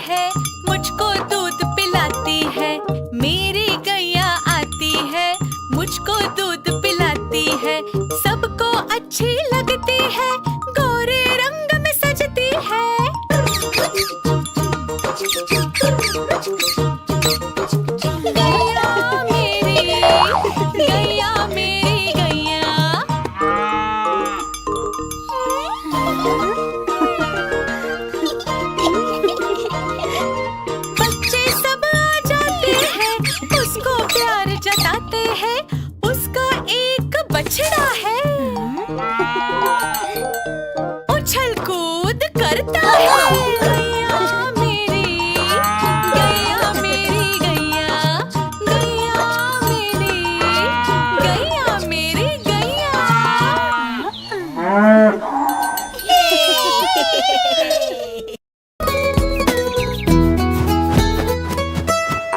है, मुझको दूध पिलाती है। मेरी गैया आती है, मुझको दूध पिलाती है। सबको अच्छी लगती है, गोरे रंग में सजती है। गैया मेरी गैया, मेरी गैया। बच्चे सब आ जाते हैं, उसको प्यार जताते हैं। उसका एक बछड़ा है, उछल कूद करता है। गैया मेरी गैया, मेरी गैया। गैया मेरी गैया, मेरी गैया।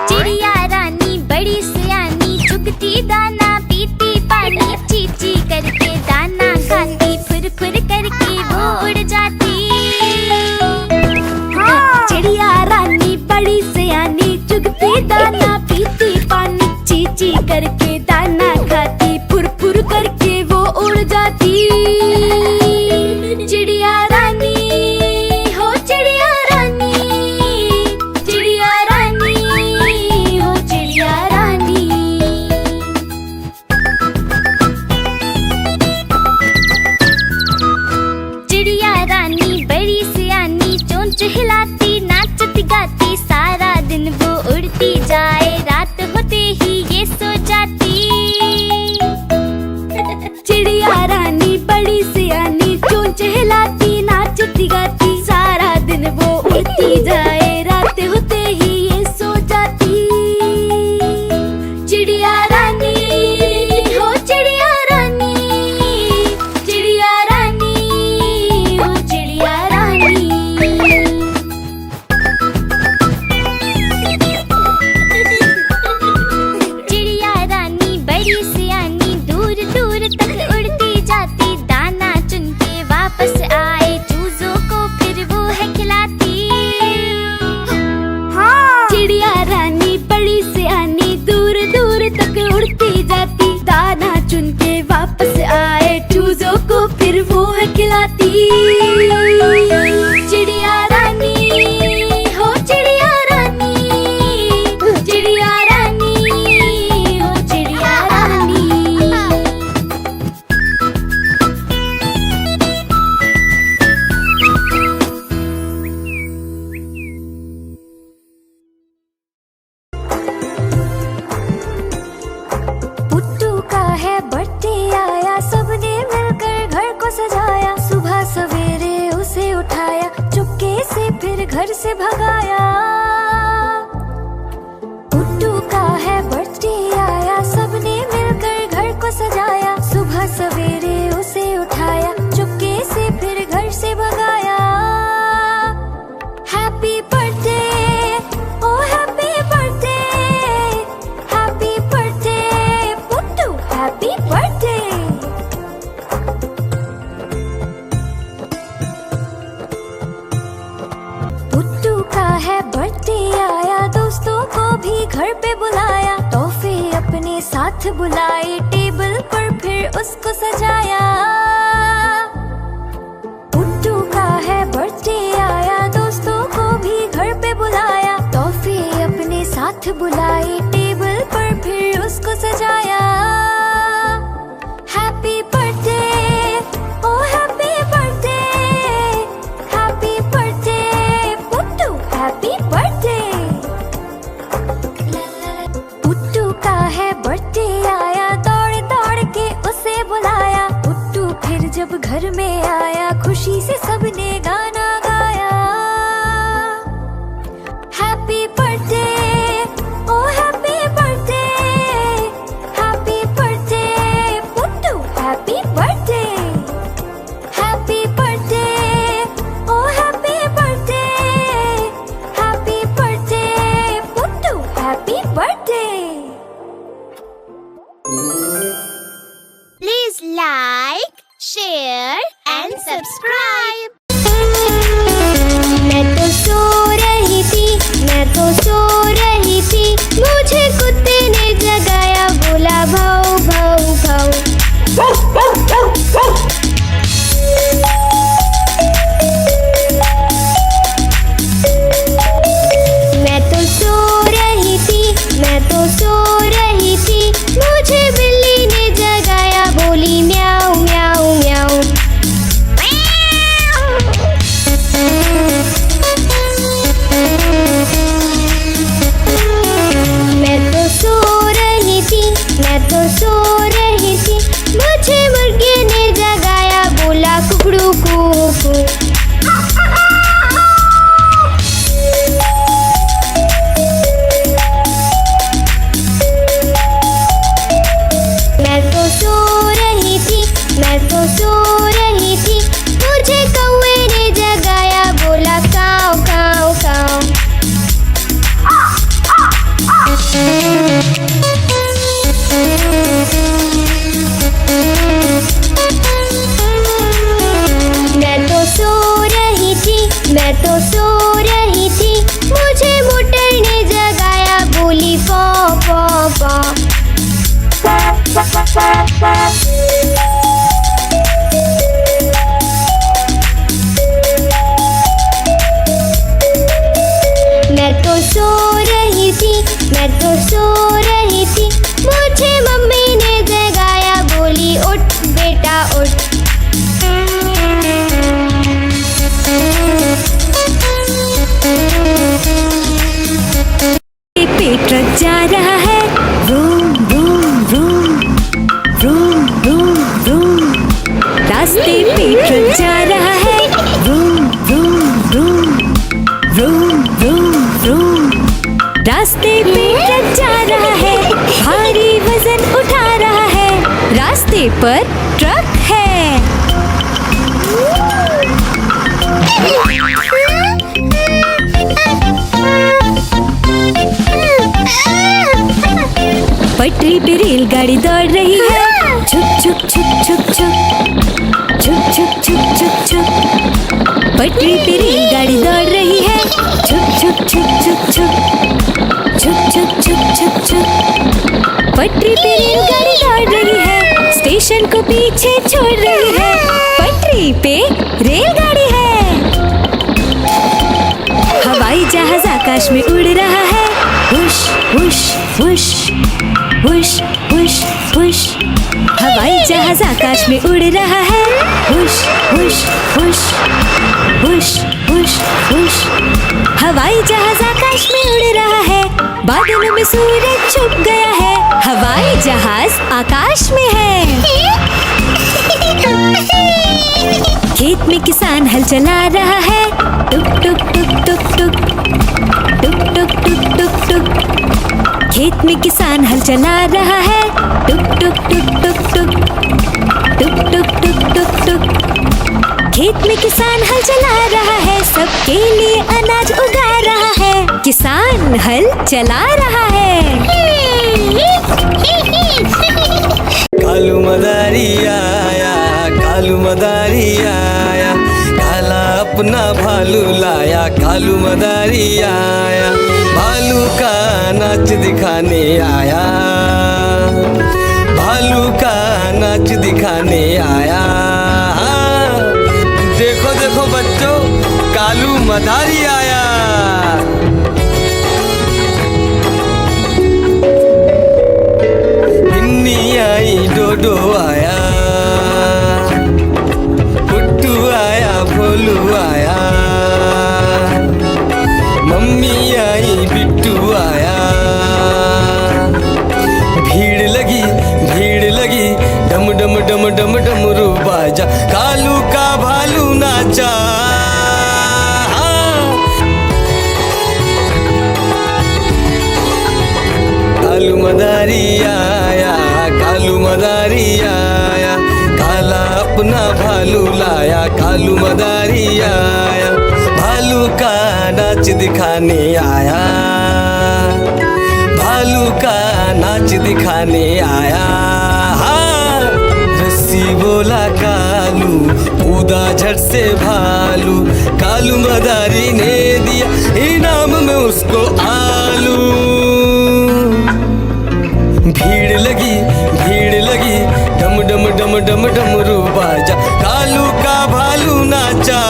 चिड़िया रानी बड़ी सयानी, चुगती दाना पीती पानी, चींची करके दाना खाती, फुर फुर करके वो उड़ जाती। चिड़िया रानी बड़ी सयानी, चुगती दाना पीती पानी, चींची करके दाना खाती, फुर फुर करके वो उड़ जाती। चिड़िया रानी हो चिड़िया रानी, चिड़िया रानी हो चिड़िया रानी। चिड़िया रानी बड़ी सयानी, चोंच हिलाती नाचती गाती, सारा दिन वो उड़ती जाए, रात होते ही ये सो जाती। चिड़िया रानी बड़ी सयानी, चोंच हिलाती नाचती गाती, सारा दिन वो उड़ती जाए, रात होते ही ये सो जाती। चिड़िया रानी हो चिड़िया रानी, चिड़िया रानी हो चिड़िया रानी। चिड़िया रानी बड़ी सयानी, दूर दूर तक उड़ती जाती, दाना चुन के वापस आए, चूजों को फिर वो है खिलाती। चिड़िया रानी बड़ी सयानी, दूर दूर तक उड़ती जाती, दाना चुन के वापस आए, चूजों को फिर वो है खिलाती। चिड़िया रानी हो चिड़िया रानी, चिड़िया रानी हो चिड़िया रानी। पुट्टू का है बर्थडे आया, सबने मिलकर घर को सजाया, सुबह सवेरे उसे उठाया, चुपके से फिर घर से भगाया। पुट्टू का है बर्थडे आया, सबने मिलकर घर को सजाया, सुबह सवेरे उसे उठाया, चुपके से फिर घर से भगाया। Happy birthday oh happy birthday, happy birthday Puttu, happy birthday. Puttu का है बर्थडे आया, दोस्तों को भी घर पे बुलाया, तोहफे अपने साथ बुलाए, टेबल पर फिर उसको सजाया। पुट्टू का है बर्थडे आया, दोस्तों को भी घर पे बुलाया, तोहफे अपने साथ बुलाए, टेबल पर फिर उसको सजाया। Happy birthday oh happy birthday, happy birthday Puttu, happy birthday. Puttu का है बर्थडे आया, दौड़ दौड़ के उसे बुलाया, पुट्टू फिर तो सो रही थी, मुझे मोटर ने जगाया, बोली पॉ पॉ पॉ। मैं तो सो रही थी, मैं तो सो रही थी, मुझे मम्मी ने जगाया, बोली उठ बेटा उठ। पे ट्रक जा रहा है, room room room room room room. रास्ते पे ट्रक जा रहा है, room room room room room room. रास्ते पे ट्रक जा रहा है, भारी वजन उठा रहा है, रास्ते पर ट्रक है। पटरी पे रेलगाड़ी दौड़ रही है, छुक छुक छुक छुक छुक छुक छुक छुक छुक छुक। पटरी पे रेलगाड़ी दौड़ रही है, छुक छुक छुक छुक छुक छुक छुक छुक छुक छुक। पटरी पे रेलगाड़ी दौड़ रही है, स्टेशन को पीछे छोड़ रही है, पटरी पे रेलगाड़ी है। हवाई जहाज आकाश में उड़ रहा है, हुश हुश हुश हुश हुश हुश। हवाई जहाज आकाश में उड़ रहा है, हुश हुश हुश हुश हुश हुश। हवाई जहाज आकाश में उड़ रहा है, बादलों में सूरज छुप गया है, हवाई जहाज आकाश में है। खेत में किसान हल चला रहा है, टुक टुक टुक टुक टुक टुक टुक टुक टुक टुक। खेत में किसान हल चला रहा है, टुक टुक टुक टुक टुक टुक टुक टुक टुक टुक। खेत में किसान हल चला रहा है, सबके लिए अनाज उगा रहा है, किसान हल चला रहा है। कालू मदारी आया, कालू मदारी आया, काला अपना भालू लाया, कालू मदारी आया, भालू का नाच दिखाने आया, भालू का नाच दिखाने आया। देखो देखो बच्चों, कालू मदारी आया। बिन्नी आई, डोडो आया, पुट्टू आया, भोलू आया, मम्मी आई, बिट्टू आया। भीड़ लगी, डम डम डम डम डमरू बाजा, कालू का भालू नाचा। कालू मदारी आया, कालू मदारी आया, काला अपना भालू लाया, कालू मदारी आया, भालू का नाच दिखाने आया, भालू का नाच दिखाने आया। रस्सी बोला कालू, कूदा झट से भालू, कालू मदारी ने दिया इनाम में उसको आलू। भीड़ लगी, डम डम डम डम डमरू बाजा, कालू का भालू नाचा।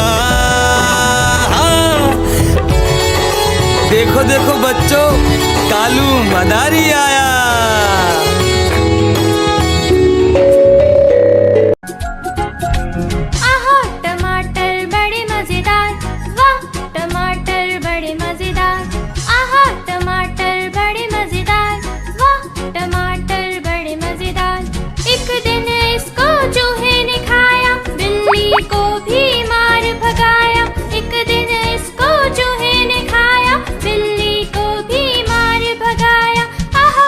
देखो देखो बच्चों, कालू मदारी आया। आहा टमाटर बड़े मजेदार, वाह टमाटर बड़े मजेदार। आहा टमाटर बड़े मजेदार, वाह टमाटर बड़े मजेदार। एक दिन इसको चूहे ने खाया, बिल्ली को भी मार भगाया। एक दिन इसको चूहे ने खाया, बिल्ली को भी मार भगाया। आहा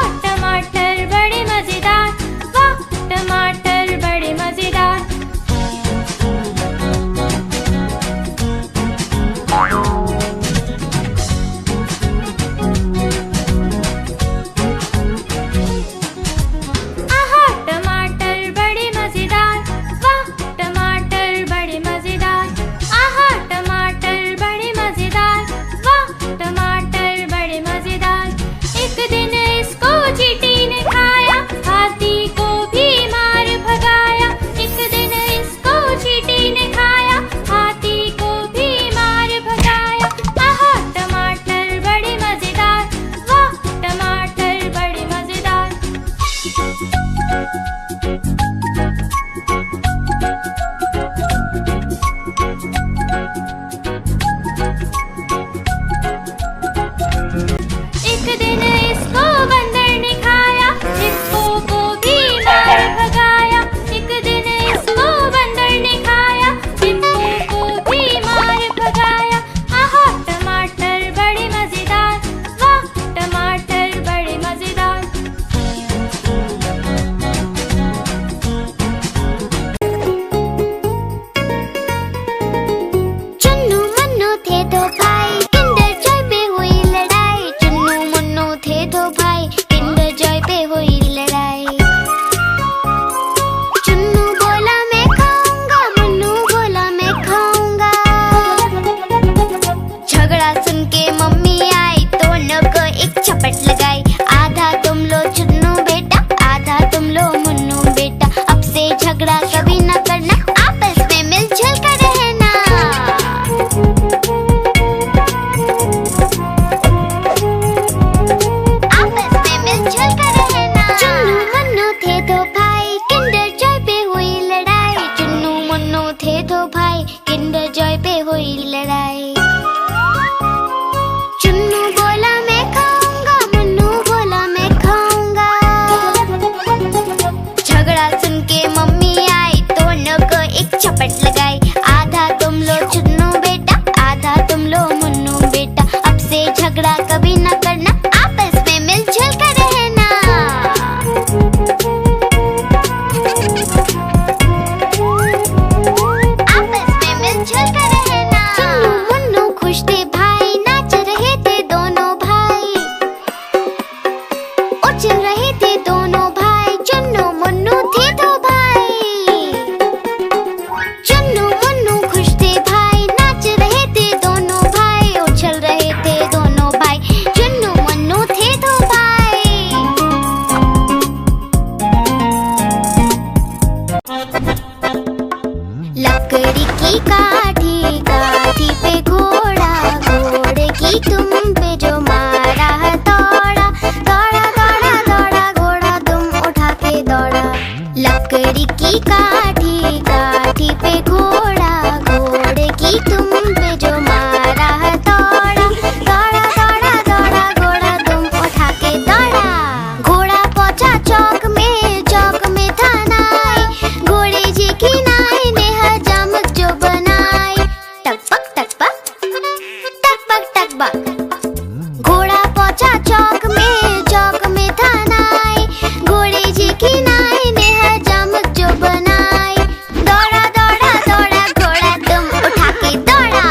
कि तुम पे जो मारा है दौड़ा दौड़ा दौड़ा दौड़ा घोड़ा तुम उठा के दौड़ा। घोड़ा पहुंचा चौक में था नाई, घोड़े जी की नाई ने हजामत जो बनाई। टकपक टकपक टकपक टकपक। घोड़ा पहुंचा चौक में था नाई, घोड़े जी की नाई ने हजामत जो बनाई। दौड़ा दौड़ा दौड़ा घोड़ा तुम उठा के दौड़ा।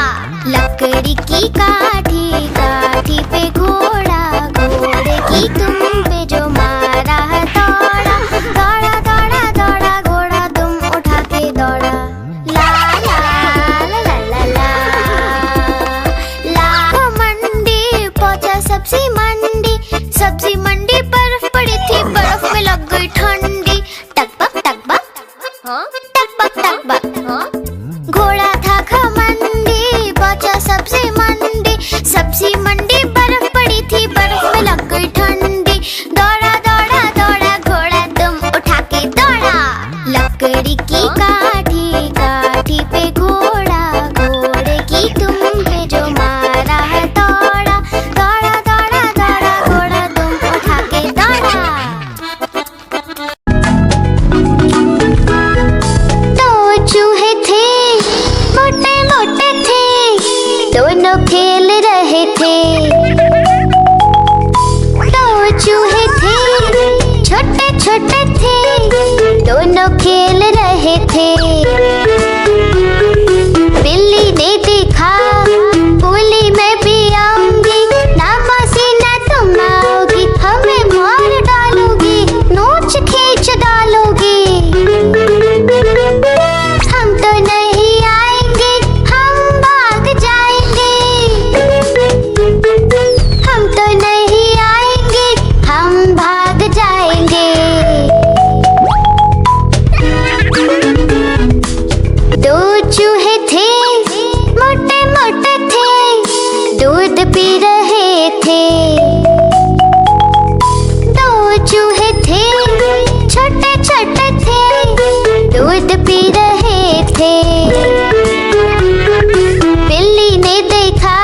लकड़ी की काठी काठी पे घोड़ा, घोड़े की तुम पे जो मारा है दौड़ा दौड़ा दौड़ा दौड़ा घोड़ा तुम उठा के दौड़ा। ला ला ला ला ला ला ला। मंडी पहुंचा सब्जी मंडी बर्फ पड़ी थी, बर्फ में लग गई ठंडी। टकपक टकपक टकपक टकपक। घोड़ा था घमंडी पहुंचा सब्जी मंडी बर्फ पड़ी थी, बर्फ में लग गई ठंडी। दौड़ा दौड़ा दौड़ा घोड़ा तुम उठा के दौड़ा। लकड़ी की काठी काठी पे घोड़ा, घोड़े की तुम पे जो मारा है दौड़ा दौड़ा दौड़ा दौड़ा घोड़ा तुम उठा के दौड़ा। दो चूहे थे मोटे मोटे थे, दोनों खेल रहे थे। दो चूहे थे छोटे छोटे थे, दोनों खेल रहे थे। बिल्ली ने देखा बोली मैं भी आऊंगी, ना मौसी ना तुम आओगी, हमें मार डालोगी, नोच खींच डालोगी। हम तो नहीं आएंगे, हम भाग जाएंगे। हम तो नहीं आएंगे, हम भाग जाएंगे। दो चूहे थे मोटे मोटे थे, दूध पी रहे थे। दो चूहे थे छोटे छोटे थे, दूध पी रहे थे। बिल्ली ने देखा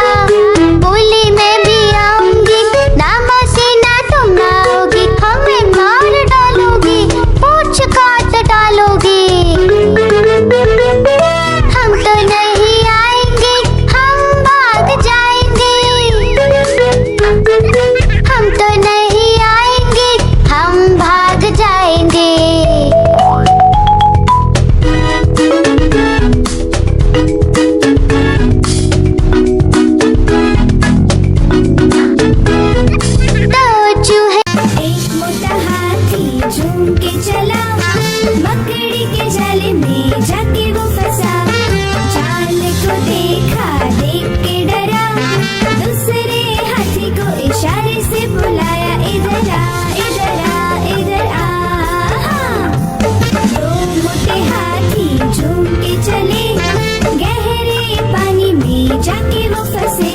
बोली मैं भी आऊंगी, ना मौसी ना तुम आओगी, हमें मार डालोगी, पूंछ काट डालोगी। हम तो नहीं आएंगे, हम भाग जाएंगे। हम तो नहीं आएंगे, हम भाग जाएंगे। दो चूहे। एक मोटा हाथी झूम के चला, मकड़ी के जाले में जाके वो फंसा। जाल को देखा, देख के डरा, दूसरे हाथी को इशारे से बुलाया, इधर आ इधर आ इधर आ। दो मोटे हाथी झूम के चले, गहरे पानी में जाके वो फंसे।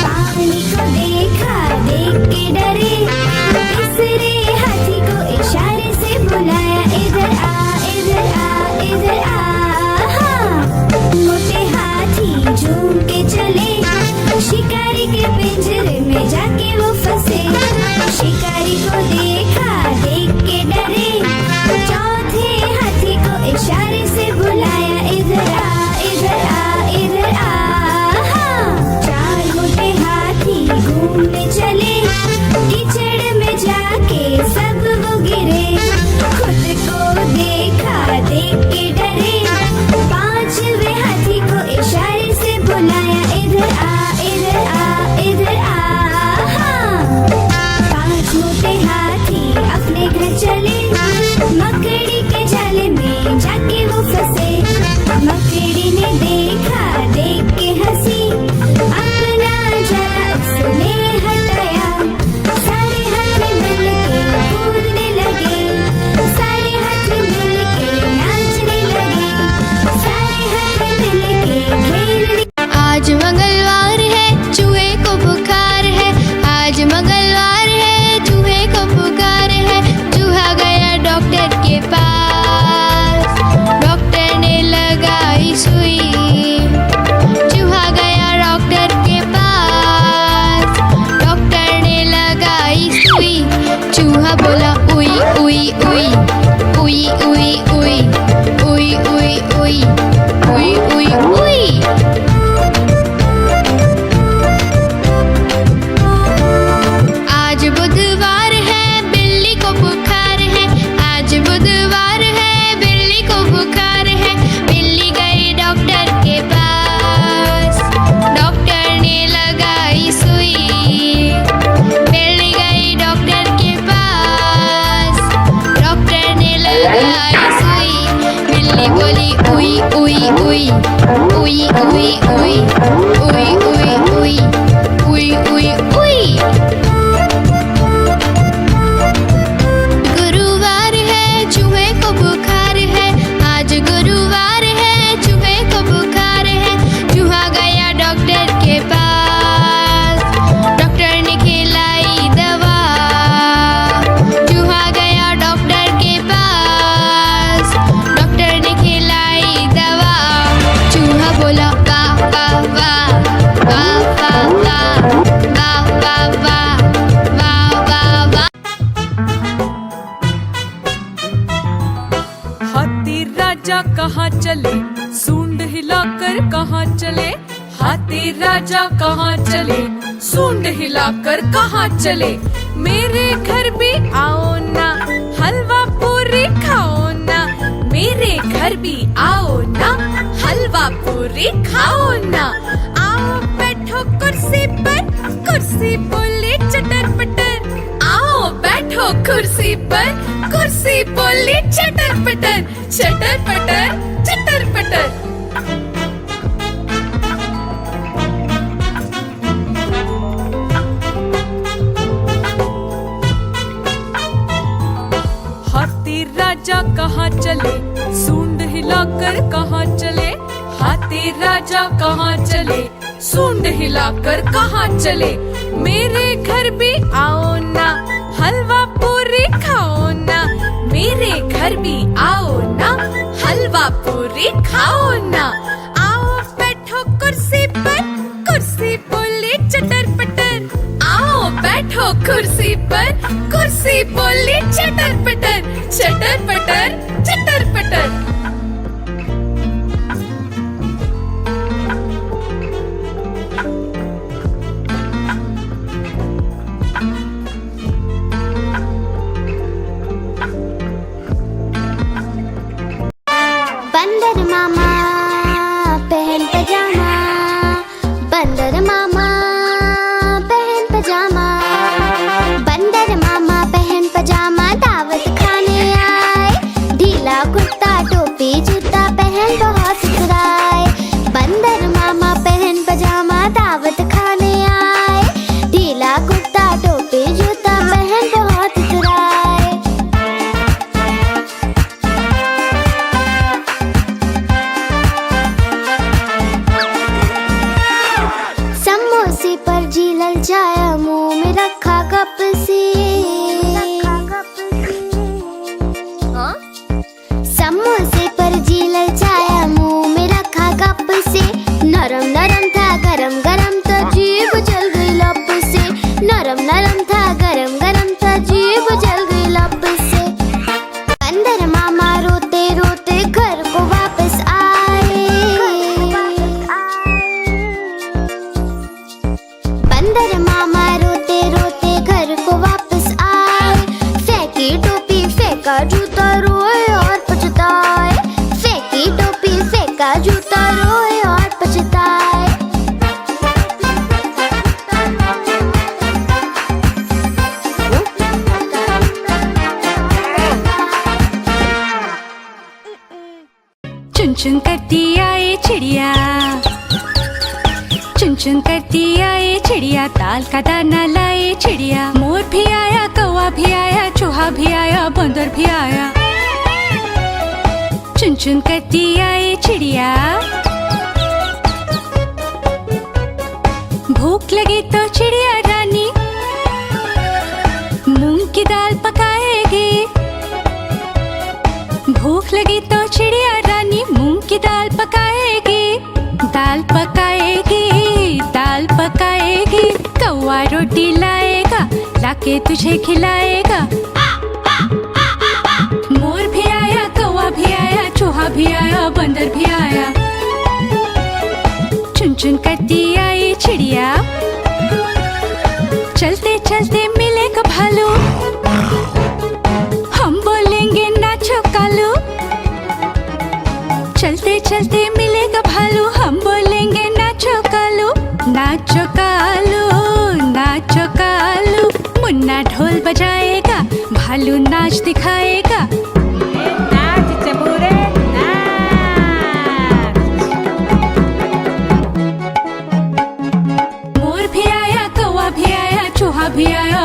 पानी को देखा, देख के डरे, तीसरे हाथी को इशारे से बुलाया, इधर आ इधर आ इधर आ। मोटे हाथी झूम के चले, शिकारी के पिंजरे में जाके वो फंसे। शिकारी को देखा, देख के डरे, चौथे हाथी को इशारे से बुलाया, इधर आ इधर आ इधर आ। उई उई उई उई उई उई। गुरुवार है चूहे को बुखार है, आज गुरुवार है चूहे को बुखार है। चूहा गया डॉक्टर के पास, डॉक्टर ने खिलाई दवा। चूहा गया डॉक्टर के पास, डॉक्टर ने खिलाई दवा। चूहा बोला वाह वाह वाह वाह वाह वाह वाह वाह वाह वाह वाह। हाथी राजा कहाँ चले, सूंड हिलाकर कहाँ चले। हाथी राजा कहाँ चले, सूंड हिलाकर कहाँ चले। मेरे घर भी आओ ना, हलवा पूरी खाओ ना। मेरे घर भी आओ ना, हलवा पूरी खाओ ना। आओ बैठो कुर्सी पर, कुर्सी बोली चटर पटर। आओ बैठो कुर्सी पर, कुर्सी बोली चटर पटर। चटर पटर चटर पटर। हाथी राजा कहाँ चले, सूंड हिलाकर कहाँ चले। हाथी राजा कहाँ चले, सूंड हिलाकर कहाँ चले। मेरे घर भी आओ ना, हलवा पूरी खाओ ना। मेरे घर भी आओ ना, हलवा पूरी खाओ ना। आओ बैठो कुर्सी पर, कुर्सी बोली चटर पटर। आओ बैठो कुर्सी पर, कुर्सी बोली चटर पटर। चटर पटर चटर पटर। बंदर मामा पहन पजामा, बंदर मामा पहन पजामा। बंदर मामा पहन पजामा दावत खाने आए। ढीला कुर्ता टोपी जूता पहन बहुत सुधराए। बंदर मामा पहन पजामा दावत खाने आए। ढीला कुर्ता टोपी जूता पहन बहुत सुधराए। समोसे पर जी ललचाया, मुंह में रखा कप से। समोसे पर जी ललचाया, मुंह में रखा कप से। नरम नरम था गरम गरम तो जीभ जल गई लप से। नरम नरम था गरम गरम तो जीभ जल गई लप से। बंदर मामा रोते रोते घर को वापस आए। बंदर मामा रोते रोते घर को वापस आए। फेंकी टोपी फेंका जूता रोए और पछताए। फेंकी टोपी फेंका जूता रोए और पछताए। चुन चुन करती आए चिड़िया, चुन चुन करती आए चिड़िया। दाल का दाना लाए चिड़िया। मोर भी आया, कौवा भी आया, चूहा भी आया, बंदर भी आया। चुन चुन करती आए चिड़िया। भूख लगी तो चिड़िया रानी मूंग की दाल पकाएगी। भूख लगी तो चिड़िया रानी मूंग की दाल पकाएगी। दाल पकाएगी, दाल पकाएगी। कौवा रोटी लाएगा, लाके तुझे खिलाएगा। मोर भी आया, कौवा भी आया, चूहा भी आया, बंदर भी आया। चुन चुन करती आई चिड़िया। चलते चलते मिलेगा भालू, हम बोलेंगे नाचो कालू। चलते चलते मिलेगा भालू, हम बोलेंगे नाचो कालू। नाचो कालू, नाचो कालू। मुन्ना ढोल बजाएगा, भालू नाच दिखाएगा। नाच चबूरे नाच।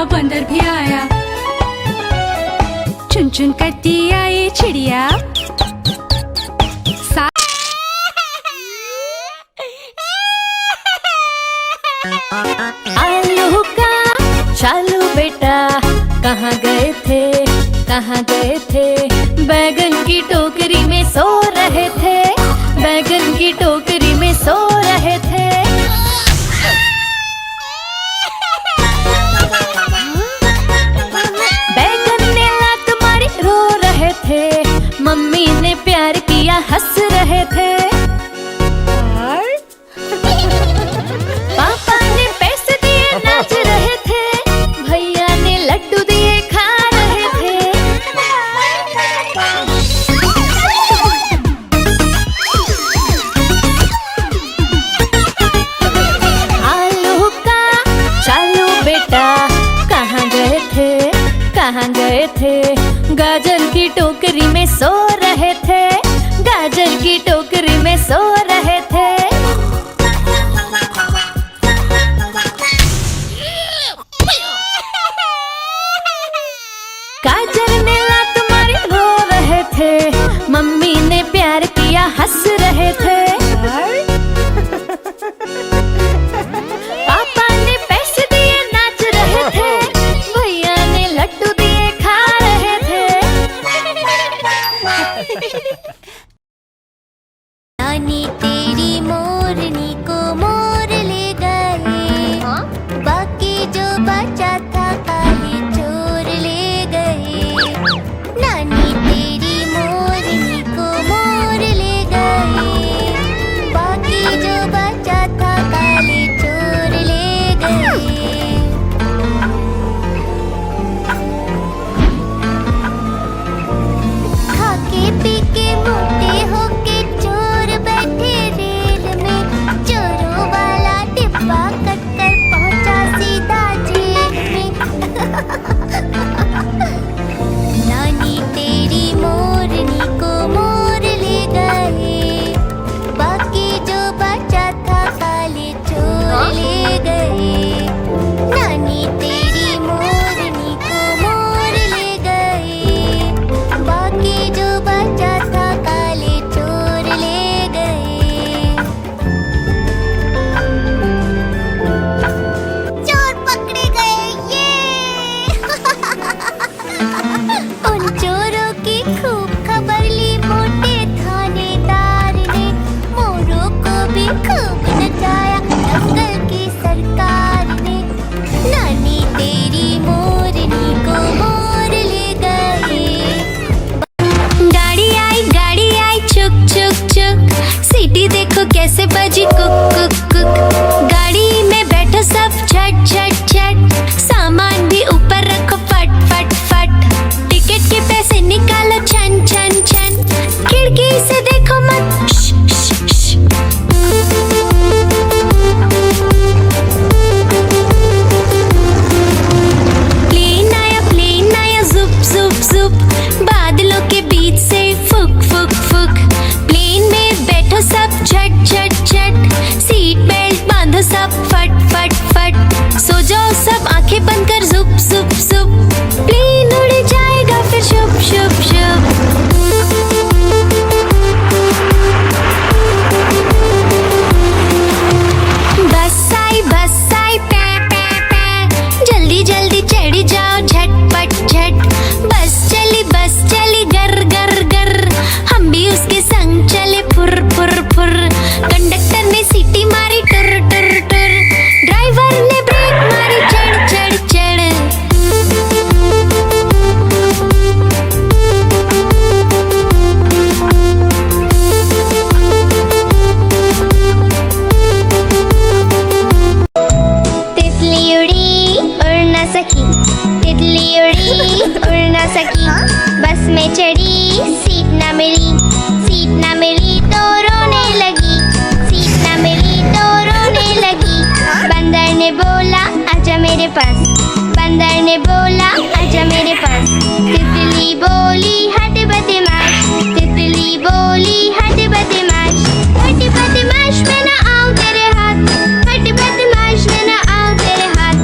बंदर भी आया। चुन चुन करती आई चिड़िया। आलू का चालू बेटा कहाँ गए थे, कहाँ गए थे? बैगन की टोकरी में सो रहे थे, बैगन की टोकरी में सो रहे थे। बैगन ने लात मारी रो रहे थे, मम्मी ने प्यार किया हंस रहे थे। पापा ने पैसे दिए नाच रहे थे, भैया ने लड्डू दिए खा रहे थे। आलू का चालू बेटा कहाँ गए थे, कहाँ गए थे? गाजर की टोकरी में सो रहे थे, गाजर की टोकरी में सो रहे थे। गाजर ने लात मारी रो रहे थे, मम्मी ने प्यार किया हंस रहे थे। पापा ने पैसे दिए नाच रहे थे, भैया ने लड्डू दिए खा रहे थे। नानी तेरी मोरनी को मोर ले गए, बाकी जो बचा था काले चोर ले गए। नानी तेरी मोरनी को मोर ले गए, बाकी जो बचा था काले चोर ले गए। खाके पी के मोटे होके चोर बैठे रेल में, चोरों वाला डिब्बा कट कर पहुंचा सीधा जेल में। नानी तेरी मोरनी को मोर ले गए, बाकी जो बचा था काले चोर ले गए। नानी तेरी मोरनी को मोर ले गए, बाकी जो बचा था काले चोर ले गए। चोर पकड़े गए ये। उन चोरों की खूब खबर ली मोटे थानेदार ने, मोरों को भी खूब नचाया जंगल की सरकार ने। नानी तेरी मोरनी को मोर ले गए। गाड़ी आई चुक चुक चुक, सीटी देखो कैसे बजी कुक कुक कुक। गाड़ी में बैठो सब झट झट झट, सामान भी ऊपर रखो फट फट फट। टिकट के पैसे निकालो छन छन छन, खिड़की से देखो मत श, श, श। प्लेन आया जुप जुप जुप, बादलों के बीच से फुक फुक फुक। प्लेन में बैठो सब झट झट झट, सीट बेल्ट बांधो सब फट फट फट। सो जाओ सब आंखें बंद कर जुप जुप जुप, प्लेन उड़ जाएगा फिर शुप शुप शुप। बस आई पै पै पै, जल्दी जल्दी चढ़ी जाओ झटपट झट। बस चली गर गर गर, हम भी उसके संग चले फुर फुर फुर। कंडक्टर ने सीटी मारी टुर टुर टुर, ड्राइवर ने ब्रेक मारी चढ़ चढ़ चढ़। तितली उड़ी उड़ न सकी, तितली उड़ी उड़ न सकी। बस में चढ़ी सीट न मिली, सीट न मिली तो रोने लगी, सीट न मिली तो रोने लगी। बंदर ने बोला आजा मेरे पास, बंदर ने बोला आजा मेरे पास। तितली बोली हट बदमाश, तितली बोली हट बदमाश। हट बदमाश मैं न आऊं तेरे हाथ, हट बदमाश मैं न आऊं तेरे हाथ।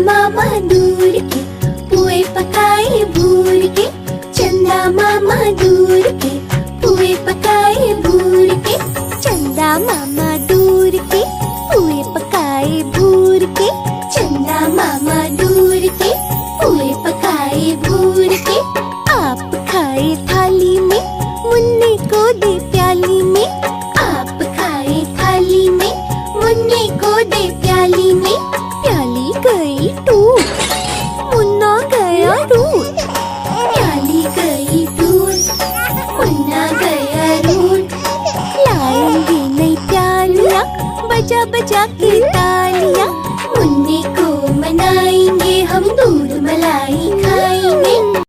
मामा दूर के पुए पकाए भूर के, चंदा मामा दूर के पुए पकाए भूर के, चंदा मामा दूर के पुए पकाए भूर के, चंदा मामा दूर के पुए पकाए भूर के। आप खाए थाली में, मुन्ने को दे प्याली में, आप खाए थाली में, मुन्ने को दे प्याली में। प्याली गई टूट, मुन्ना गया रूठ, प्याली गई टूट, मुन्ना गया रूठ। लाएंगे नई प्यालियाँ बजा बजा के